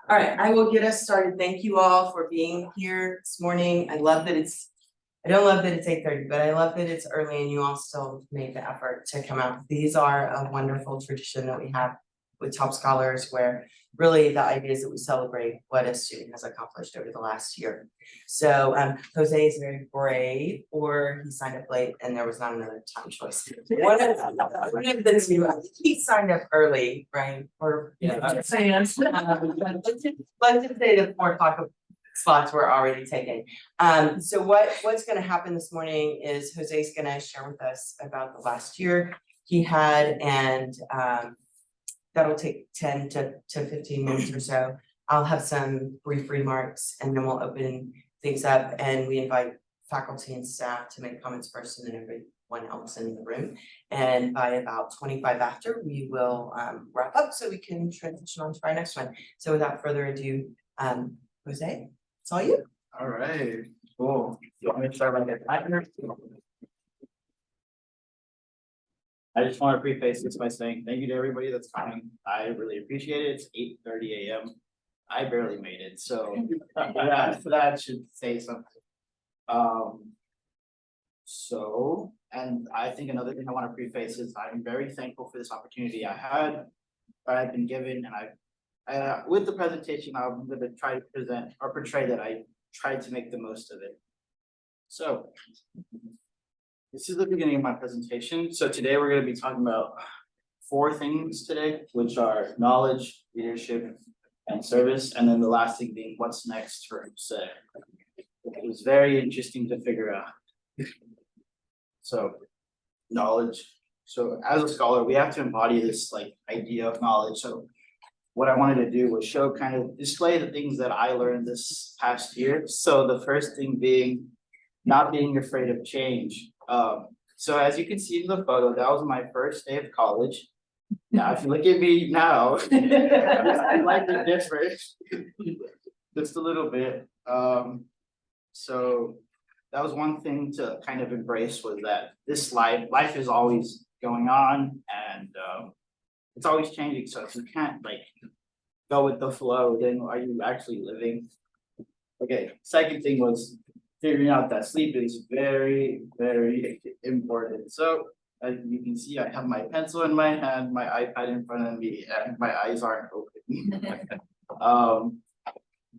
All right, I will get us started. Thank you all for being here this morning. I don't love that it's 8:30, but I love that it's early and you all still made the effort to come out. These are a wonderful tradition that we have with top scholars, where really the idea is that we celebrate what a student has accomplished over the last year. So Jose is very brave, or he signed up late and there was not another time choice. One of the two, he signed up early, right? Or let's just say the 4 o'clock slots were already taken. So what's gonna happen this morning is Jose's gonna share with us about the last year he had, and that'll take 10 to 15 minutes or so. I'll have some brief remarks and then we'll open things up, and we invite faculty and staff to make comments first, and then everyone else in the room. And by about 25 after, we will wrap up so we can transition on to our next one. So without further ado, Jose, it's all you. All right, cool. You want me to start like a timer? I just want to preface this by saying thank you to everybody that's coming. I really appreciate it. It's 8:30 a.m. I barely made it, so that should say something. And I think another thing I want to preface is I'm very thankful for this opportunity I've been given, and with the presentation, I'm going to try to present or portray that I tried to make the most of it. So this is the beginning of my presentation. So today we're going to be talking about 4 things today, which are knowledge, leadership, and service. And then the last thing being what's next for Jose. It was very interesting to figure out. So knowledge. So as a scholar, we have to embody this idea of knowledge. So what I wanted to do was display the things that I learned this past year. So the first thing being not being afraid of change. So as you can see in the photo, that was my first day of college. Now, if you look at me now, I like the difference just a little bit. So that was one thing to kind of embrace, was that this life is always going on, and it's always changing. So if you can't go with the flow, then are you actually living? Okay, second thing was figuring out that sleep is very, very important. So as you can see, I have my pencil in my hand, my iPad in front of me, and my eyes aren't open.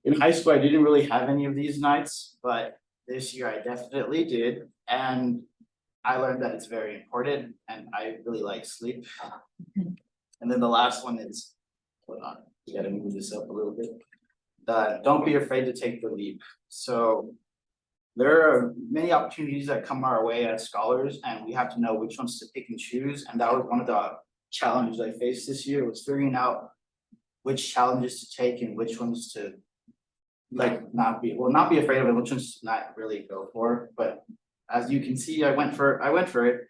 In high school, I didn't really have any of these nights, but this year I definitely did. And I learned that it's very important, and I really like sleep. And then the last one is, hold on, you gotta move this up a little bit. Don't be afraid to take the leap. So there are many opportunities that come our way as scholars, and we have to know which ones to pick and choose. And that was one of the challenges I faced this year, was figuring out which challenges to take and which ones to not be afraid of, and which ones to not really go for. But as you can see, I went for it,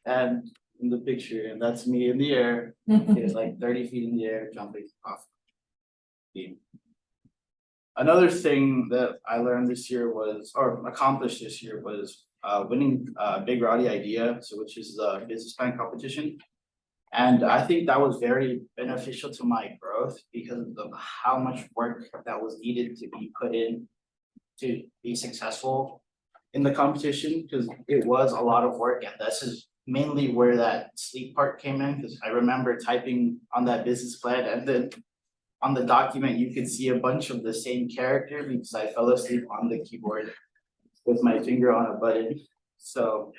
and in the picture, and that's me in the air. It's 30 feet in the air, jumping off beam. Another thing that I learned this year accomplished this year was winning Big Rowdy Idea, which is the business plan competition. And I think that was very beneficial to my growth because of how much work that was needed to be put in to be successful in the competition, because it was a lot of work. And this is mainly where that sleep part came in, because I remember typing on that business plan, and then on the document, you could see a bunch of the same character because I fell asleep on the keyboard with my finger on a button. So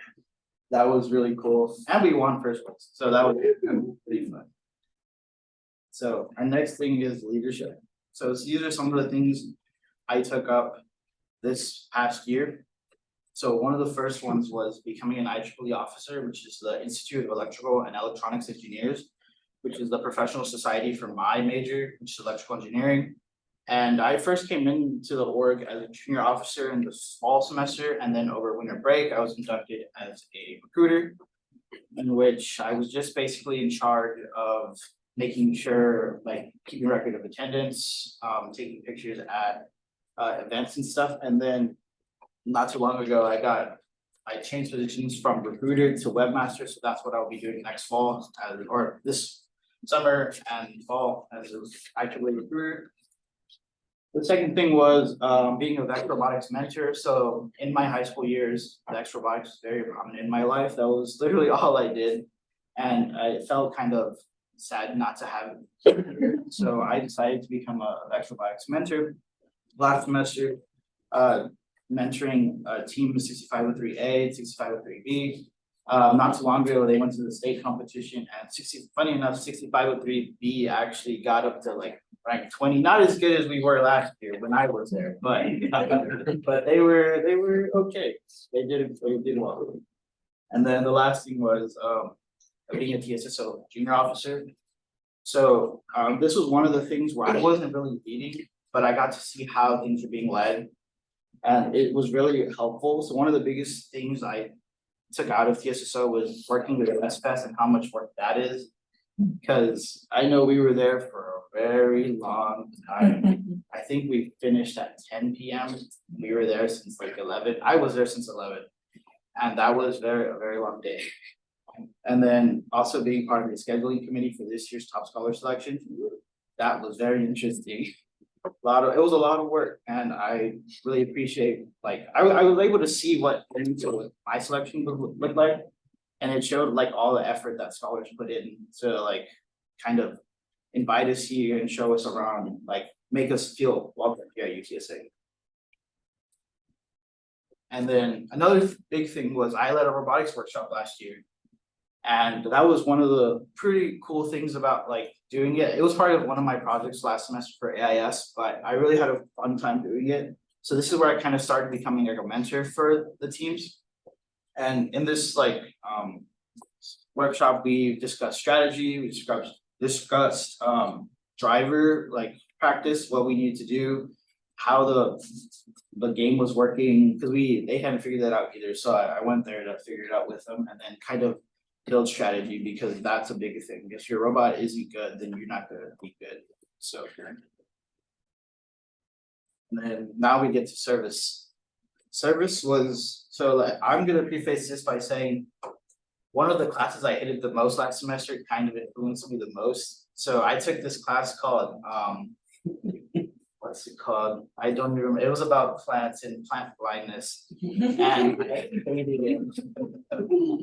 that was really cool. And we won first place. So that was pretty fun. So our next thing is leadership. So these are some of the things I took up this past year. So one of the first ones was becoming an IEEE officer, which is the Institute of Electrical and Electronics Engineers, which is the professional society for my major, which is electrical engineering. And I first came into the org as a junior officer in the fall semester, and then over winter break, I was inducted as a recruiter, in which I was just basically in charge of making sure, keeping record of attendance, taking pictures at events and stuff. And then not too long ago, I changed positions from recruiter to webmaster, so that's what I'll be doing next fall, or this summer and fall, as an IEEE recruiter. The second thing was being a vector robotics mentor. So in my high school years, vector robotics was very prominent in my life. That was literally all I did. And I felt kind of sad not to have it. So I decided to become a vector robotics mentor. Last semester, mentoring a team of 6503A, 6503B. Not too long ago, they went to the state competition and funny enough, 6503B actually got up to like rank 20, not as good as we were last year when I was there, but but they were okay. They did well. And then the last thing was being a TSSO junior officer. So this was one of the things where I wasn't really leading, but I got to see how things were being led. And it was really helpful. So one of the biggest things I took out of TSSO was working with SPES and how much work that is. Because I know we were there for a very long time. I think we finished at 10 p.m. We were there since like 11. I was there since 11. And that was a very long day. And then also being part of the scheduling committee for this year's top scholar selection. That was very interesting. It was a lot of work, and I really appreciate, like, I was able to see what my selection would look like, and it showed like all the effort that scholars put in to like kind of invite us here and show us around, like make us feel welcome here at UTSA. And then another big thing was I led a robotics workshop last year. And that was one of the pretty cool things about like doing it. It was part of one of my projects last semester for AIS, but I really had a fun time doing it. So this is where I kind of started becoming like a mentor for the teams. And in this like workshop, we discussed strategy, we discussed driver like practice, what we need to do, how the game was working, because they hadn't figured that out either. So I went there to figure it out with them and then kind of build strategy, because that's a big thing. If your robot isn't good, then you're not gonna be good. So and then now we get to service. Service was, so like, I'm gonna preface this by saying one of the classes I hated the most last semester kind of influenced me the most. So I took this class called what's it called? I don't even remember. It was about plants and plant blindness. And I hated it.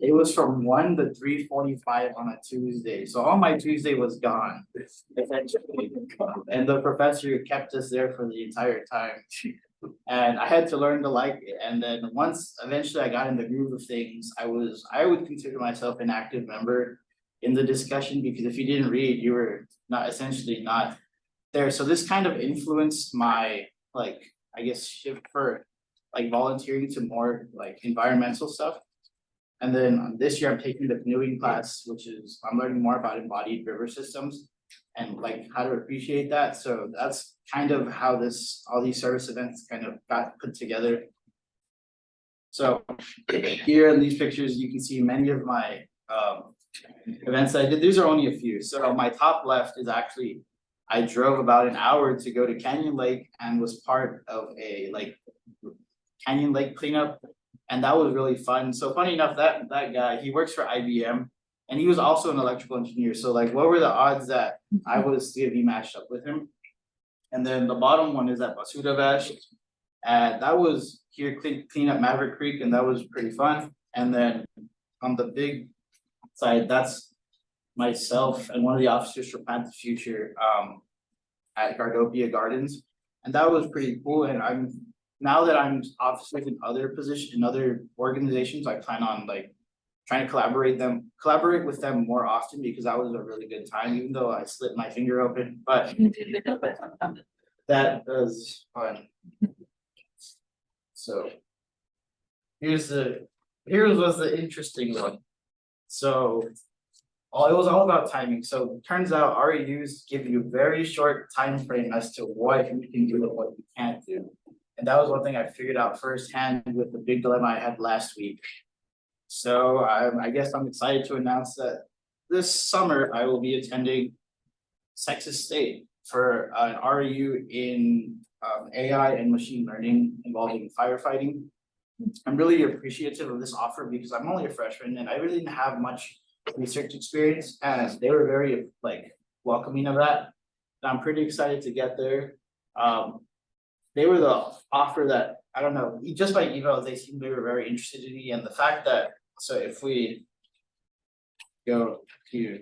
It was from 1 to 3:45 on a Tuesday. So all my Tuesday was gone, essentially. And the professor kept us there for the entire time. And I had to learn to like it. And then once eventually I got in the groove of things, I would consider myself an active member in the discussion, because if you didn't read, you were not there. So this kind of influenced my, like, I guess, shift for like volunteering to more like environmental stuff. And then this year I'm taking the canoeing class, which is I'm learning more about embodied river systems and like how to appreciate that. So that's kind of how all these service events kind of got put together. So here in these pictures, you can see many of my events that I did. These are only a few. So my top left is actually, I drove about an hour to go to Canyon Lake and was part of a like Canyon Lake cleanup. And that was really fun. So funny enough, that guy, he works for IBM and he was also an electrical engineer. So like, what were the odds that I was to be matched up with him? And then the bottom one is at Basuda Bash. And that was here clean up Maverick Creek, and that was pretty fun. And then on the big side, that's myself and one of the officers for Plant the Future at Gardopia Gardens. And that was pretty cool. And now that I'm officers in other positions, in other organizations, I plan on like trying to collaborate with them more often, because that was a really good time, even though I slit my finger open, but that was fun. So here's was the interesting one. So it was all about timing. So it turns out REUs give you a very short time frame as to what you can do and what you can't do. And that was one thing I figured out firsthand with the big dilemma I had last week. So I guess I'm excited to announce that this summer I will be attending Texas State for an REU in AI and machine learning involving firefighting. I'm really appreciative of this offer because I'm only a freshman and I really didn't have much research experience, and they were very like welcoming of that. And I'm pretty excited to get there. they were the offer that, I don't know, just by email, they seemed they were very interested in me, and the fact that, so if we go here.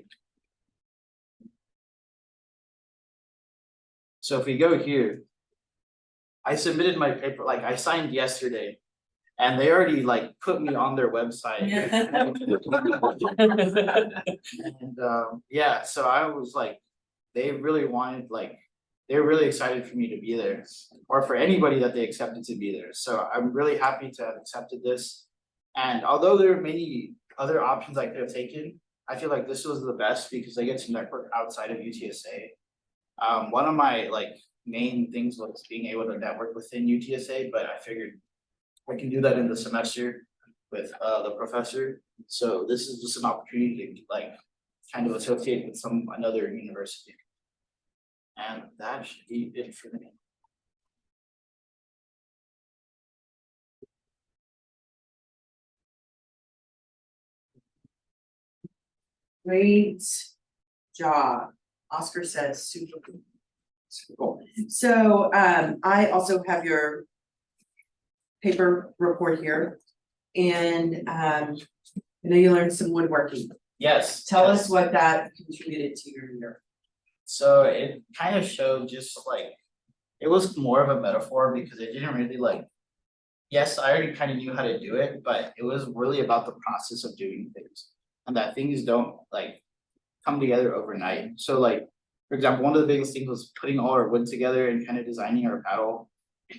So if we go here. I submitted my paper, like I signed yesterday, and they already like put me on their website. And yeah, so I was like, they really wanted like, they're really excited for me to be there, or for anybody that they accepted to be there. So I'm really happy to have accepted this. And although there are many other options I could have taken, I feel like this was the best because I get to network outside of UTSA. One of my like main things was being able to network within UTSA, but I figured I can do that in the semester with the professor. So this is just an opportunity to like kind of associate with another university. And that should be it for me. Great job. Oscar says super cool. Super cool. So I also have your paper report here. And I know you learned some woodworking. Yes. Tell us what that contributed to your year. So it kind of showed just like, it was more of a metaphor because it didn't really like, yes, I already kind of knew how to do it, but it was really about the process of doing things. And that things don't like come together overnight. So like, for example, one of the biggest things was putting all our wood together and kind of designing our paddle.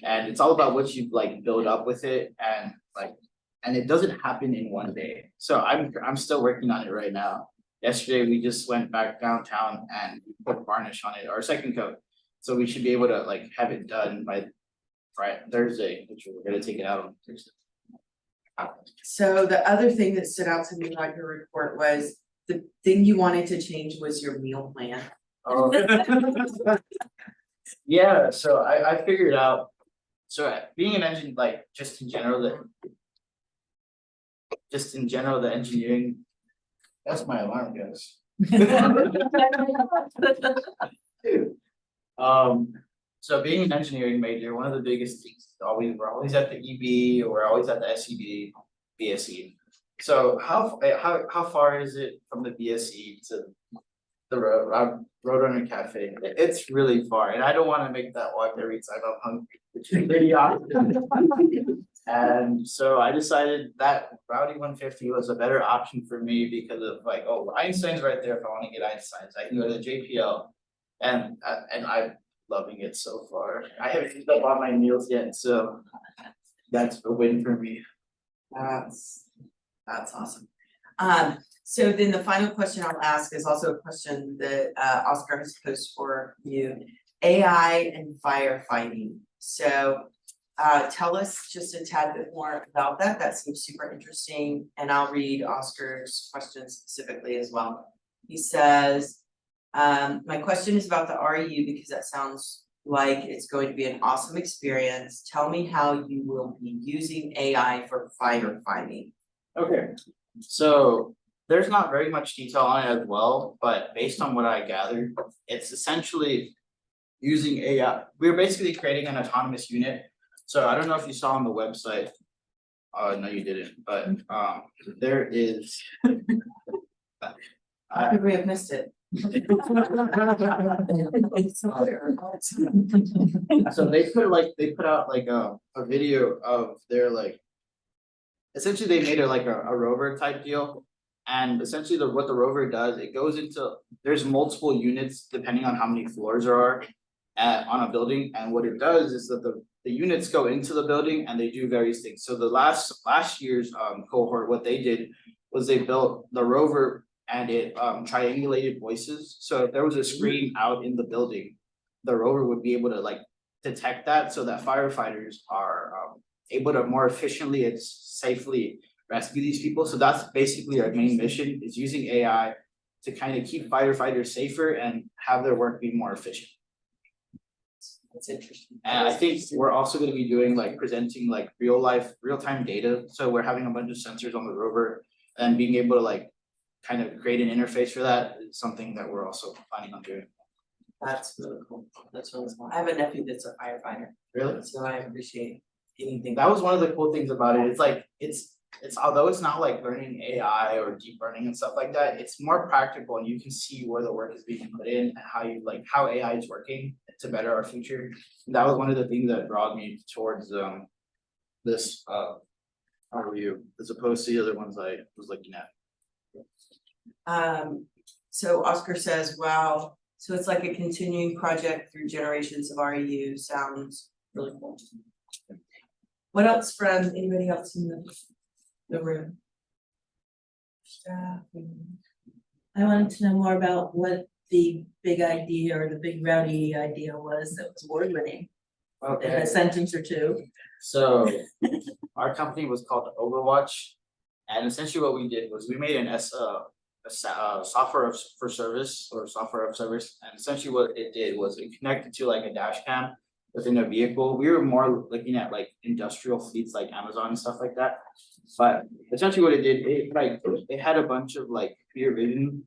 And it's all about what you like build up with it, and like, and it doesn't happen in one day. So I'm still working on it right now. Yesterday we just went back downtown and put varnish on it, our second coat. So we should be able to like have it done by Friday, Thursday, which we're gonna take it out on Thursday. So the other thing that stood out to me about your report was the thing you wanted to change was your meal plan. Oh. Yeah, so I figured out, so being an engineer, like just in general, the engineering, that's my alarm, guys. So being an engineering major, one of the biggest things is we're always at the EB, or we're always at the SEB, BSE. So how far is it from the BSE to the Roadrunner Cafe? It's really far, and I don't want to make that walk every time I'm hungry, which is pretty often. And so I decided that Routing 150 was a better option for me because of like, oh, Einstein's right there. If I want to get Einstein's, I can go to JPL, and I'm loving it so far. I haven't used up all my meals yet, so that's a win for me. That's awesome. So then the final question I'll ask is also a question that Oscar has posed for you. AI and firefighting. So tell us just a tad bit more about that. That seems super interesting. And I'll read Oscar's question specifically as well. He says, my question is about the RU because that sounds like it's going to be an awesome experience. Tell me how you will be using AI for firefighting. Okay, so there's not very much detail on it as well, but based on what I gathered, it's essentially using AI. We're basically creating an autonomous unit. So I don't know if you saw on the website. No, you didn't, but there is. How could we have missed it? So they put out like a video of their like, essentially they made it like a rover type deal. And essentially what the rover does, it goes into, there's multiple units depending on how many floors there are on a building. And what it does is that the units go into the building and they do various things. So the last year's cohort, what they did was they built the rover and it triangulated voices. So if there was a scream out in the building, the rover would be able to like detect that so that firefighters are able to more efficiently and safely rescue these people. So that's basically our main mission, is using AI to kind of keep firefighters safer and have their work be more efficient. That's interesting. And I think we're also going to be doing like presenting like real-time data. So we're having a bunch of sensors on the rover and being able to like kind of create an interface for that is something that we're also planning on doing. That's really cool. That's really cool. I have a nephew that's a firefighter. Really? so I appreciate anything. That was one of the cool things about it. It's like, it's although it's not like learning AI or deep learning and stuff like that, it's more practical and you can see where the work is being put in and how you like how AI is working to better our future. And that was one of the things that brought me towards this review as opposed to the other ones I was looking at. So Oscar says, wow, so it's like a continuing project through generations of REU, sounds really cool. What else from anybody else in the room? Staff. I wanted to know more about what the big idea or the big rowdy idea was that was award winning in a sentence or two. So our company was called Overwatch, and essentially what we did was we made software for service or software of service, and essentially what it did was it connected to like a dash cam within a vehicle. We were more looking at like industrial fleets like Amazon and stuff like that. But essentially what it did, it had a bunch of like computer vision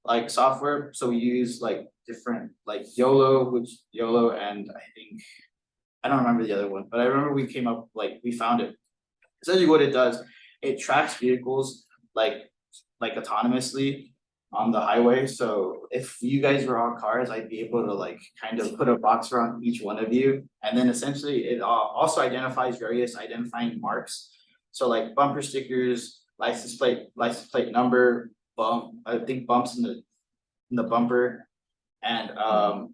like software. So we use like different like YOLO and I think I don't remember the other one, but I remember we came up like we found it. Essentially what it does, it tracks vehicles like autonomously on the highway. So if you guys were on cars, I'd be able to like kind of put a box around each one of you. And then essentially it also identifies various identifying marks. So like bumper stickers, license plate number, I think bumps in the bumper, and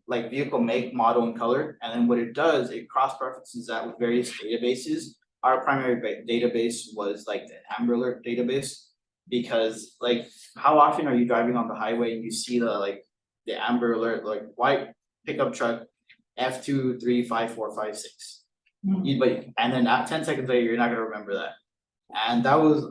like vehicle make, model, and color. And then what it does, it cross-references that with various databases. Our primary database was like the Amber Alert database, because like how often are you driving on the highway and you see the Amber Alert like white pickup truck F2354556, and then at 10 seconds later you're not gonna remember that. And that was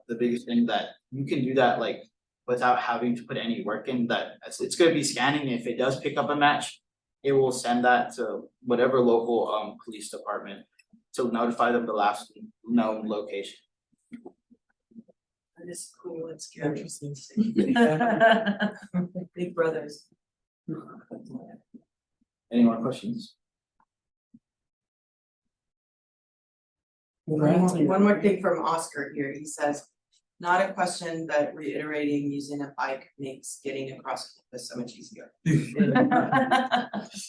the biggest thing, that you can do that like without having to put any work in. That it's gonna be scanning. If it does pick up a match, it will send that to whatever local police department to notify them the last known location. That is cool, it's scary. Big brothers. Any more questions? One more thing from Oscar here, he says, not a question, but reiterating using a bike makes getting across campus so much easier.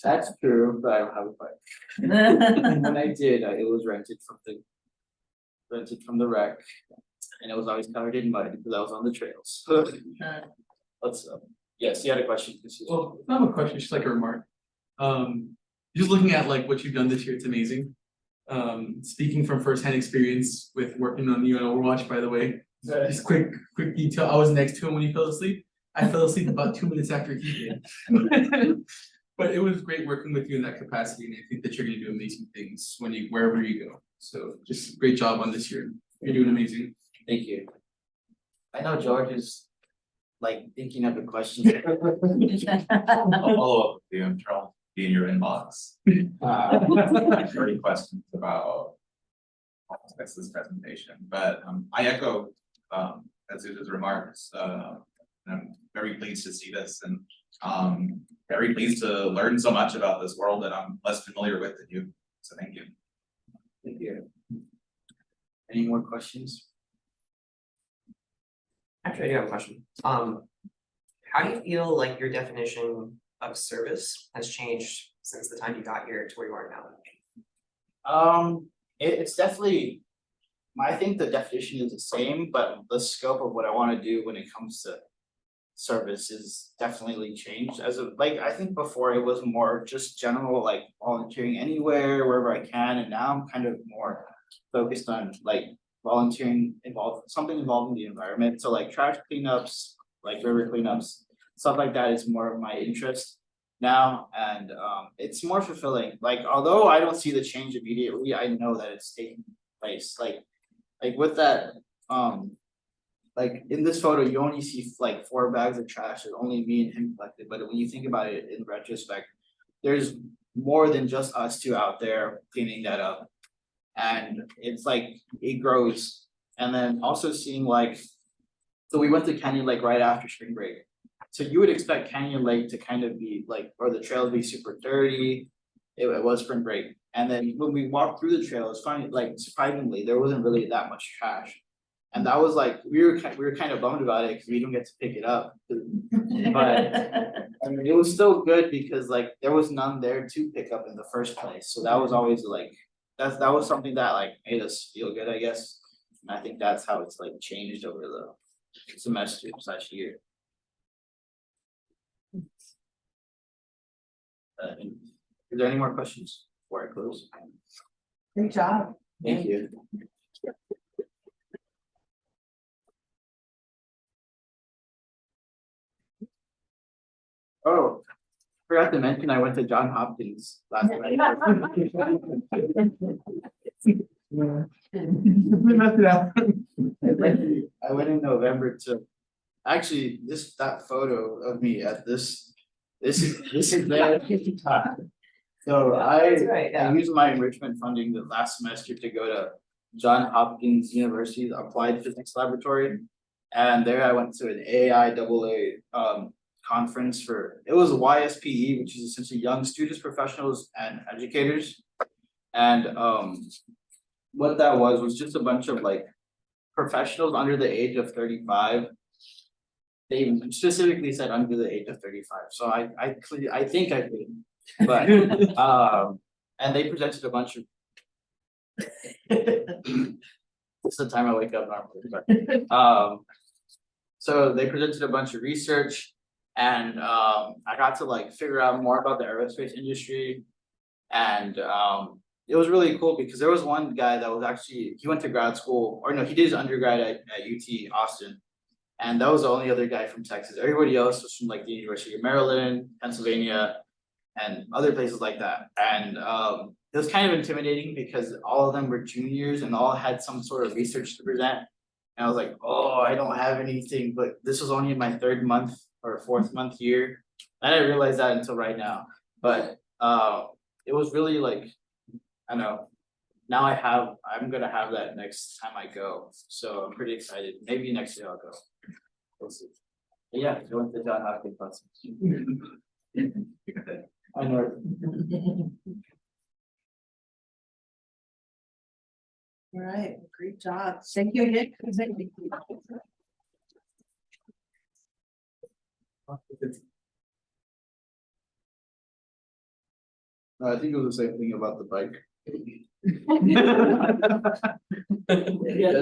That's true, but I don't have a bike. And when I did, it was rented from the wreck, and it was always covered in mud because I was on the trails. Let's yes, you had a question. Well, it's not a question, it's just like a remark. Just looking at like what you've done this year, it's amazing. Speaking from firsthand experience with working on you on Overwatch, by the way, just quick detail, I was next to him when he fell asleep. I fell asleep about 2 minutes after he did. But it was great working with you in that capacity, and I think that you're gonna do amazing things wherever you go. So just great job on this year. You're doing amazing. Thank you. I know George is like thinking of a question. I'll follow up with you, I'm trying to be in your inbox. 30 questions about this presentation, but I echo Azusa's remarks. I'm very pleased to see this, and very pleased to learn so much about this world that I'm less familiar with than you. So thank you. Thank you. Any more questions? Actually, I do have a question. How do you feel like your definition of service has changed since the time you got here to where you are now? It's definitely, I think the definition is the same, but the scope of what I want to do when it comes to service is definitely changed. As of like, I think before it was more just general, like volunteering anywhere, wherever I can, and now I'm kind of more focused on like volunteering something involving the environment. So like trash cleanups, like river cleanups, stuff like that is more of my interest now, and it's more fulfilling. Like although I don't see the change immediately, I know that it's taking place. Like with that, like in this photo, you only see like 4 bags of trash that only me and him collected. But when you think about it in retrospect, there's more than just us two out there cleaning that up. And it's like it grows. And then also seeing like, so we went to Canyon Lake right after spring break. So you would expect Canyon Lake to kind of be like, or the trails be super dirty, it was spring break. And then when we walked through the trail, it's funny, like surprisingly, there wasn't really that much trash. And that was like, we were kind of bummed about it because we didn't get to pick it up. But I mean, it was still good because like there was none there to pick up in the first place. So that was always like, that was something that like made us feel good, I guess. And I think that's how it's like changed over the semester/year. Is there any more questions before I close? Great job. Thank you. Oh, forgot to mention I went to Johns Hopkins last night. We messed it up. I went in November to, actually, that photo of me at this is there. So That's right, I yeah. used my enrichment funding the last semester to go to Johns Hopkins University's Applied Physics Laboratory. And there I went to an AIAA conference it was YSPE, which is essentially young students, professionals, and educators. And what that was just a bunch of like professionals under the age of 35. They specifically said under the age of 35, so I think I did, but and they presented a bunch of. It's the time I wake up normally, but so they presented a bunch of research, and I got to like figure out more about the aerospace industry, and it was really cool because there was one guy that was actually, he went to grad school, or no, he did his undergrad at UT Austin. And that was the only other guy from Texas. Everybody else was from like the University of Maryland, Pennsylvania, and other places like that. And it was kind of intimidating because all of them were juniors and all had some sort of research to present. And I was like, oh, I don't have anything, but this was only my 3rd month or 4th month year. I didn't realize that until right now. But it was really like, I don't know. Now I'm gonna have that next time I go. So I'm pretty excited. Maybe next year I'll go. We'll see. But yeah, going to Johns Hopkins classes. I know. All right, great job. Thank you, Nick. I think it was the same thing about the bike. Yeah,